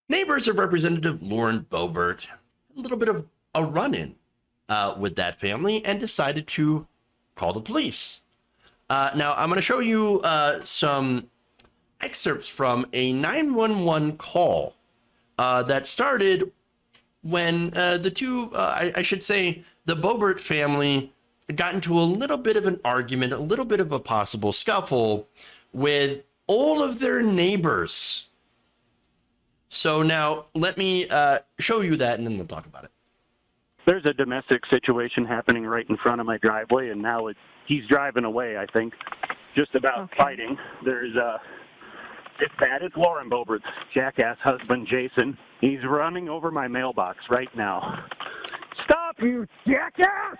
Neighbors of Representative Lauren Boebert a little bit of a run-in with that family and decided to call the police. Now, I'm going to show you some excerpts from a 911 call that started when the two, I should say, the Boebert family got into a little bit of an argument, a little bit of a possible scuffle with all of their neighbors. So now let me show you that, and then we'll talk about it. There's a domestic situation happening right in front of my driveway, and now he's driving away, I think, just about fighting. It's bad. It's Lauren Boebert's jackass husband, Jayson. He's running over my mailbox right now. Stop, you jackass!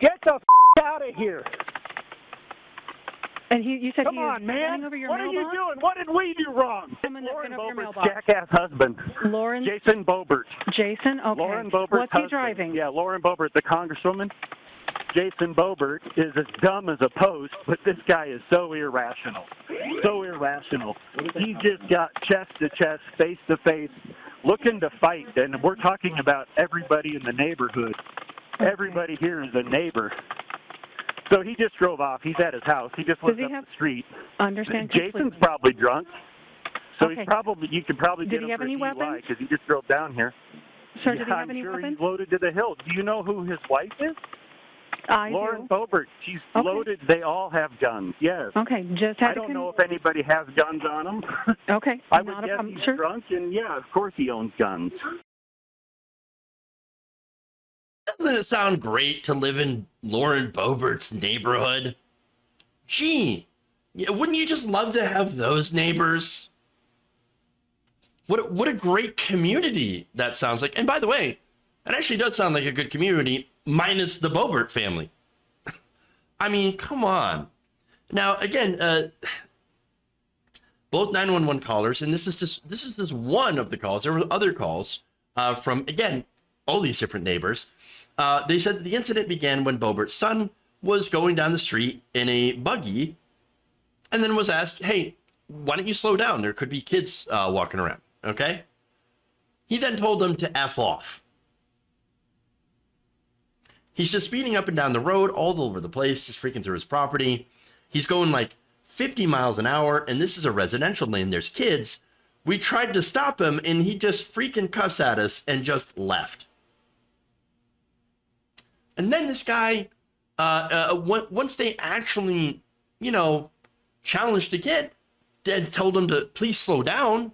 Get the out of here! And you said Come he was on, man. running over your what mailbox? are you doing? What did we do wrong? Someone that's Lauren been over your Boebert's mailbox. jackass husband. Lauren? Jayson Boebert. Jayson? Okay. Lauren Boebert's What's he husband. driving? Yeah, Lauren Boebert, the congresswoman. Jayson Boebert is as dumb as a post, but this guy is so irrational. So irrational. He's just got chest to chest, face to face, looking to fight. And we're talking about everybody in the neighborhood. Okay. Everybody here is a neighbor. So he just drove off. He's at his house. He just lives up the street. Understand Jason's completely. probably drunk. So Okay. you could probably Did get he him have for any DUI weapons? because he just drove down here. Sir, yeah, did he have I'm any sure weapons? he's loaded to the hilt. Do you know who his wife is? I Lauren do. Boebert. She's Okay. loaded. They all have guns. Yes. Okay, just had I don't know if anybody has guns on them. Okay, I would not a guess problem. he's Sure. drunk, and yeah, of course he owns guns. Doesn't it sound great to live in Lauren Boebert's neighborhood? Gee, wouldn't you just love to have those neighbors? What a great community that sounds like. And by the way, it actually does sound like a good community, minus the Boebert family. I mean, come on. Now, again, both 911 callers, and this is just one of the calls. There were other calls from, again, all these different neighbors. They said that the incident began when Boebert's son was going down the street in a buggy and then was asked, hey, why don't you slow down? There could be kids walking around, okay? He then told them to F off. He's just speeding up and down the road all over the place, just freaking through his property. He's going like 50 miles an hour, and this is a residential lane. There's kids. We tried to stop him, and he just freaking cussed at us and just left. And then this guy, once they actually, challenged the kid and told him to please slow down,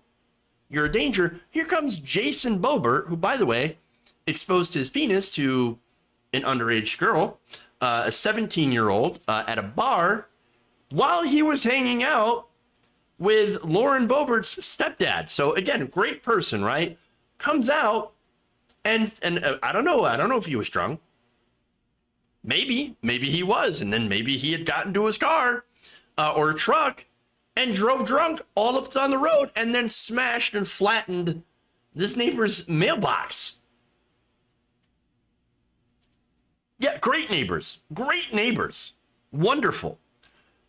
you're a danger. Here comes Jayson Boebert, who, by the way, exposed his penis to an underage girl, a 17-year-old, at a bar while he was hanging out with Lauren Boebert's stepdad. So again, great person, right? Comes out and I don't know if he was drunk. Maybe he was, and then maybe he had gotten to his car or a truck and drove drunk all up on the road and then smashed and flattened this neighbor's mailbox. Yeah, great neighbors, wonderful.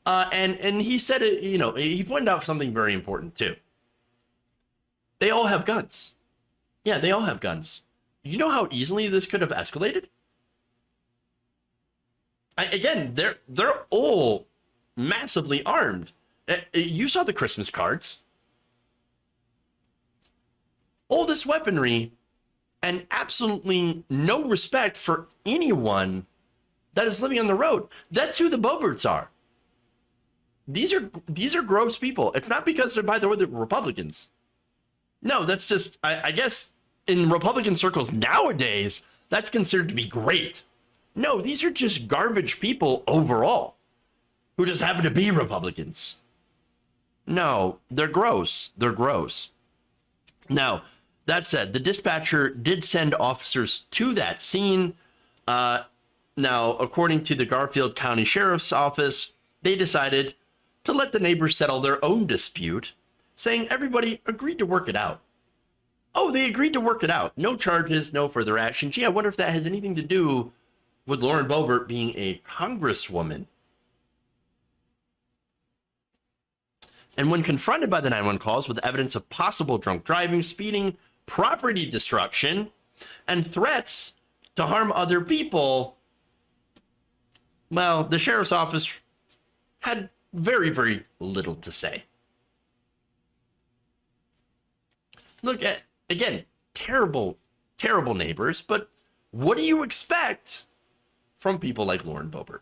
And he said it, he pointed out something very important too. They all have guns. Yeah, they all have guns. You know how easily this could have escalated? Again, they're all massively armed. You saw the Christmas cards. All this weaponry and absolutely no respect for anyone that is living on the road. That's who the Boeberts are. These are gross people. It's not because they're, by the way, they're Republicans. No, that's just, I guess, in Republican circles nowadays, that's considered to be great. No, these are just garbage people overall who just happen to be Republicans. No, they're gross. They're gross. Now, that said, the dispatcher did send officers to that scene. Now, according to the Garfield County Sheriff's Office, they decided to let the neighbors settle their own dispute, saying everybody agreed to work it out. Oh, they agreed to work it out. No charges, no further action. Gee, I wonder if that has anything to do with Lauren Boebert being a congresswoman. And when confronted by the 911 calls with evidence of possible drunk driving, speeding, property destruction, and threats to harm other people, well, the sheriff's office had very, very little to say. Look at, again, terrible, terrible neighbors, but what do you expect from people like Lauren Boebert?